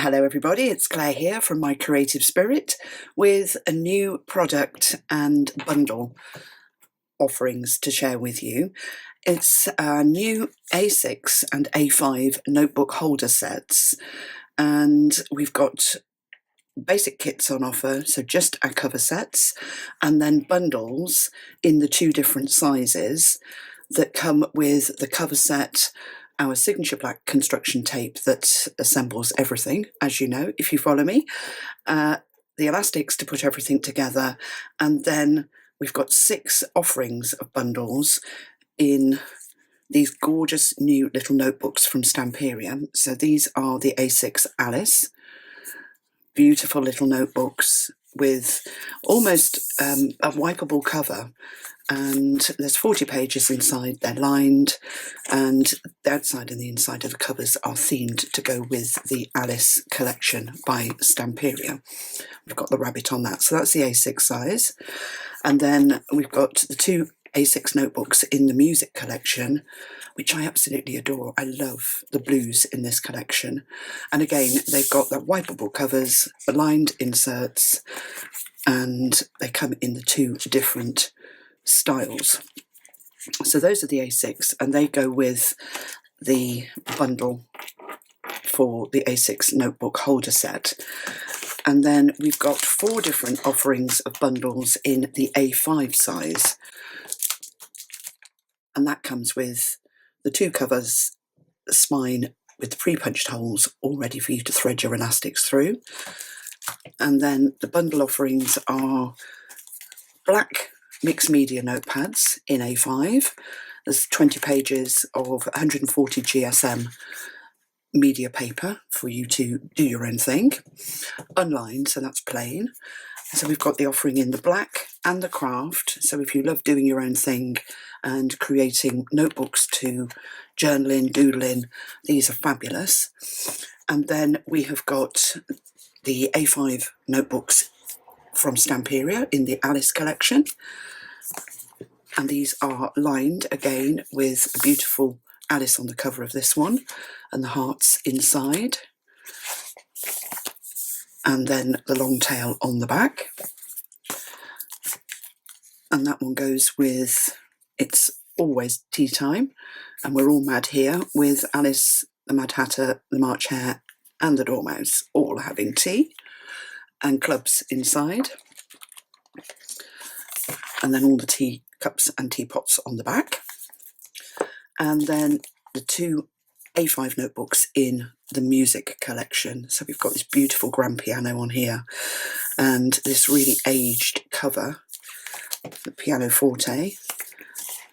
Hello everybody, it's Claire here from My Creative Spirit with a new product and bundle offerings to share with you. It's our new A6 and A5 notebook holder sets, and we've got basic kits on offer, so just our cover sets, and then bundles in the two different sizes that come with the cover set, our signature black construction tape that assembles everything, as you know, if you follow me, the elastics to put everything together, and then we've got 6 offerings of bundles in these gorgeous new little notebooks from Stamperia. So these are the A6 Alice, beautiful little notebooks with almost a wipeable cover, and there's 40 pages inside. They're lined, and the outside and the inside of the covers are themed to go with the Alice collection by Stamperia. We've got the rabbit on that, so that's the A6 size. And then we've got the 2 A6 notebooks in the music collection, which I absolutely adore. I love the blues in this collection. And again, they've got the wipeable covers, lined inserts, and they come in the 2 different styles. So those are the A6, and they go with the bundle for the A6 notebook holder set. And then we've got 4 different offerings of bundles in the A5 size, and that comes with the 2 covers, the spine with the pre-punched holes all ready for you to thread your elastics through. And then the bundle offerings are black mixed media notepads in A5. There's 20 pages of 140 GSM media paper for you to do your own thing, unlined, so that's plain. So we've got the offering in the black and the Kraft, so if you love doing your own thing and creating notebooks to journal in, doodle in, these are fabulous. And then we have got the A5 notebooks from Stamperia in the Alice collection, and these are lined again with a beautiful Alice on the cover of this one and the hearts inside, and then the long tail on the back. And that one goes with It's Always Tea Time, and we're all mad here with Alice, the Mad Hatter, the March Hare and the Dormouse all having tea, and clubs inside, and then all the tea cups and teapots on the back. And then the 2 A5 notebooks in the music collection. So we've got this beautiful grand piano on here, and this really aged cover, the pianoforte,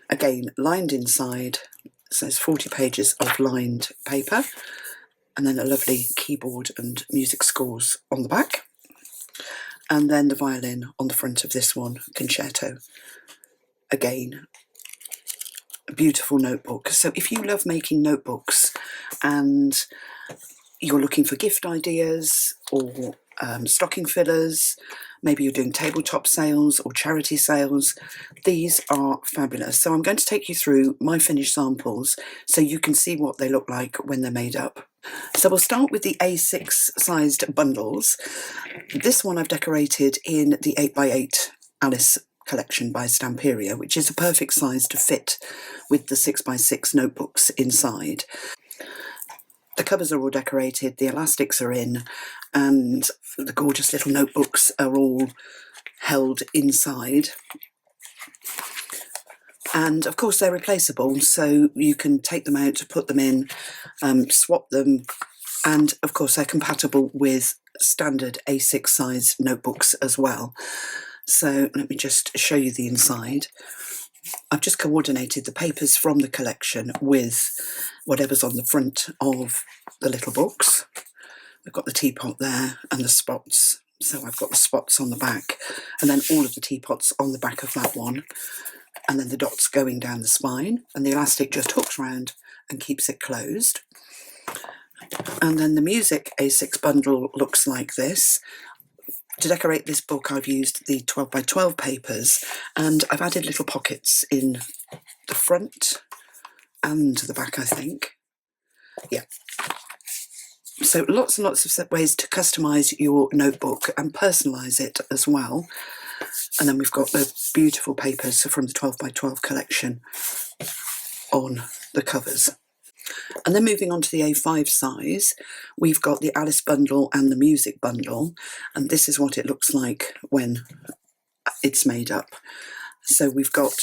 again lined inside, so there's 40 pages of lined paper, and then a lovely keyboard and music scores on the back, and then the violin on the front of this one, concerto. Again, a beautiful notebook. So if you love making notebooks and you're looking for gift ideas or stocking fillers, maybe you're doing tabletop sales or charity sales, these are fabulous. So I'm going to take you through my finished samples so you can see what they look like when they're made up. So we'll start with the A6 sized bundles. This one I've decorated in the 8x8 Alice collection by Stamperia, which is a perfect size to fit with the 6x6 notebooks inside. The covers are all decorated, the elastics are in, and the gorgeous little notebooks are all held inside. And of course they're replaceable, so you can take them out, put them in, swap them, and of course they're compatible with standard A6 size notebooks as well. So let me just show you the inside. I've just coordinated the papers from the collection with whatever's on the front of the little books. We've got the teapot there and the spots, so I've got the spots on the back, and then all of the teapots on the back of that one, and then the dots going down the spine, and the elastic just hooks round and keeps it closed. And then the music A6 bundle looks like this. To decorate this book I've used the 12x12 papers, and I've added little pockets in the front and the back, I think. Yeah. So lots and lots of ways to customise your notebook and personalise it as well. And then we've got the beautiful papers from the 12 by 12 collection on the covers. And then moving on to the A5 size, we've got the Alice bundle and the music bundle, and this is what it looks like when it's made up. So we've got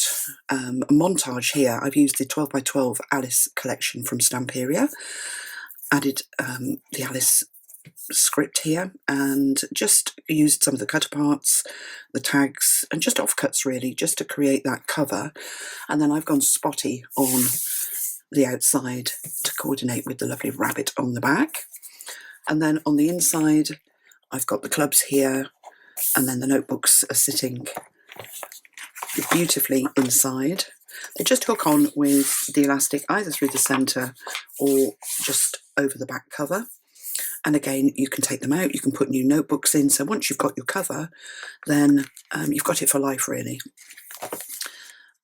a montage here. I've used the 12 by 12 Alice collection from Stamperia, added the Alice script here, and just used some of the cut parts, the tags, and just offcuts really, just to create that cover. And then I've gone spotty on the outside to coordinate with the lovely rabbit on the back. And then on the inside, I've got the clubs here, and then the notebooks are sitting beautifully inside. They just hook on with the elastic either through the centre or just over the back cover. And again, you can take them out, you can put new notebooks in. So once you've got your cover, then you've got it for life really.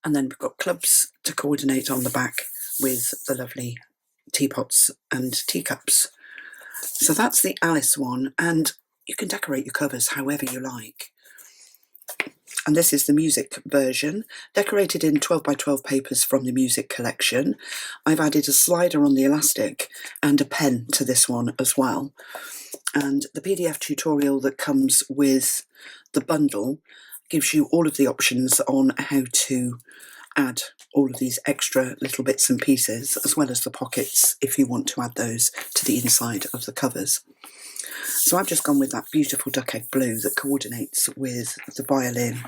And then we've got clubs to coordinate on the back with the lovely teapots and teacups. So that's the Alice one, and you can decorate your covers however you like. And this is the music version, decorated in 12 by 12 papers from the music collection. I've added a slider on the elastic and a pen to this one as well. And the PDF tutorial that comes with the bundle gives you all of the options on how to add all of these extra little bits and pieces, as well as the pockets if you want to add those to the inside of the covers. So I've just gone with that beautiful duck egg blue that coordinates with the violin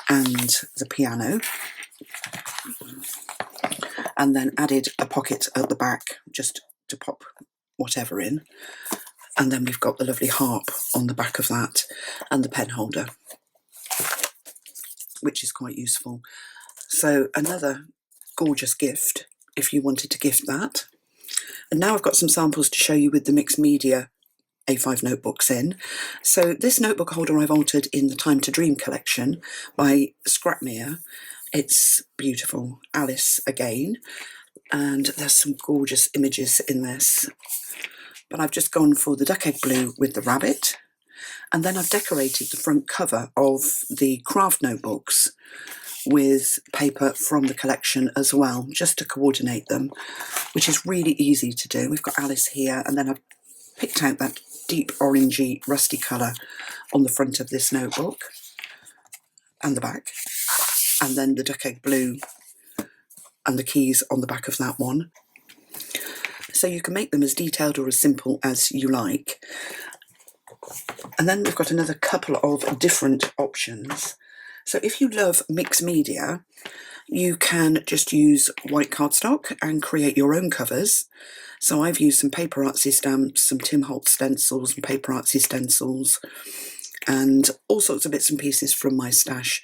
and the piano, and then added a pocket at the back just to pop whatever in. And then we've got the lovely harp on the back of that and the pen holder, which is quite useful. So another gorgeous gift if you wanted to gift that. And now I've got some samples to show you with the mixed media A5 notebooks in. So this notebook holder I've altered in the Time to Dream collection by Scrapmir. It's beautiful, Alice again, and there's some gorgeous images in this. But I've just gone for the duck egg blue with the rabbit, and then I've decorated the front cover of the Kraft notebooks with paper from the collection as well, just to coordinate them, which is really easy to do. We've got Alice here, and then I've picked out that deep orangey rusty colour on the front of this notebook and the back, and then the duck egg blue and the keys on the back of that one. So you can make them as detailed or as simple as you like. And then we've got another couple of different options. So if you love mixed media, you can just use white cardstock and create your own covers. So I've used some paper artsy stamps, some Tim Holtz stencils and paper artsy stencils, and all sorts of bits and pieces from my stash,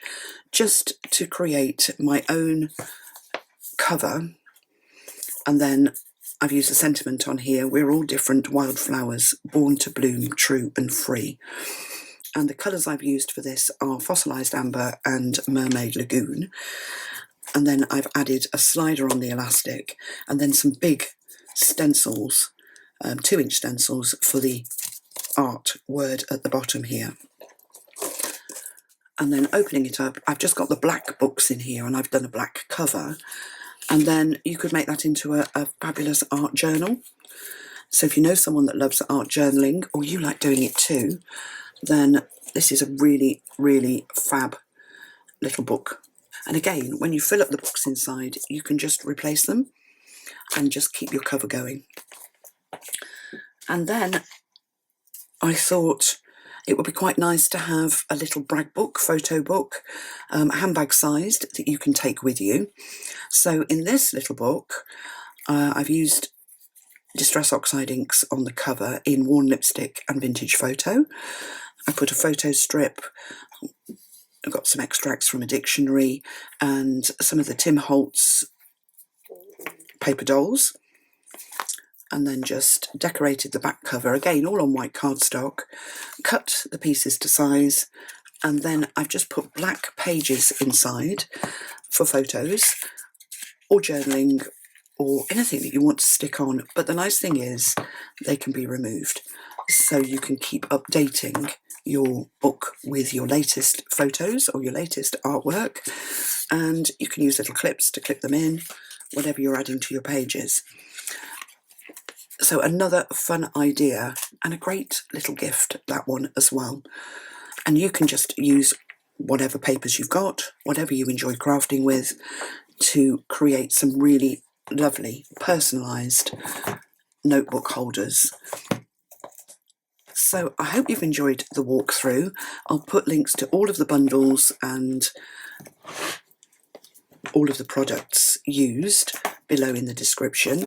just to create my own cover. And then I've used a sentiment on here: we're all different wildflowers, born to bloom, true and free. And the colours I've used for this are Fossilised Amber and Mermaid Lagoon. And then I've added a slider on the elastic, and then some big stencils, 2-inch stencils for the art word at the bottom here. And then opening it up, I've just got the black books in here, and I've done a black cover. And then you could make that into a fabulous art journal. So if you know someone that loves art journaling, or you like doing it too, then this is a really, really fab little book. And again, when you fill up the books inside, you can just replace them and just keep your cover going. And then I thought it would be quite nice to have a little brag book, photo book, handbag sized, that you can take with you. So in this little book, I've used Distress Oxide inks on the cover in Worn Lipstick and Vintage Photo. I put a photo strip, I've got some extracts from a dictionary and some of the Tim Holtz paper dolls, and then just decorated the back cover, again all on white cardstock, cut the pieces to size, and then I've just put black pages inside for photos or journaling or anything that you want to stick on. But the nice thing is they can be removed, so you can keep updating your book with your latest photos or your latest artwork, and you can use little clips to clip them in whatever you're adding to your pages. So another fun idea and a great little gift, that one as well. And you can just use whatever papers you've got, whatever you enjoy crafting with, to create some really lovely personalised notebook holders. So I hope you've enjoyed the walkthrough. I'll put links to all of the bundles and all of the products used below in the description.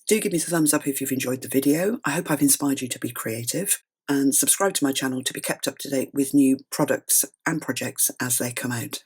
Do give me the thumbs up if you've enjoyed the video. I hope I've inspired you to be creative, and subscribe to my channel to be kept up to date with new products and projects as they come out.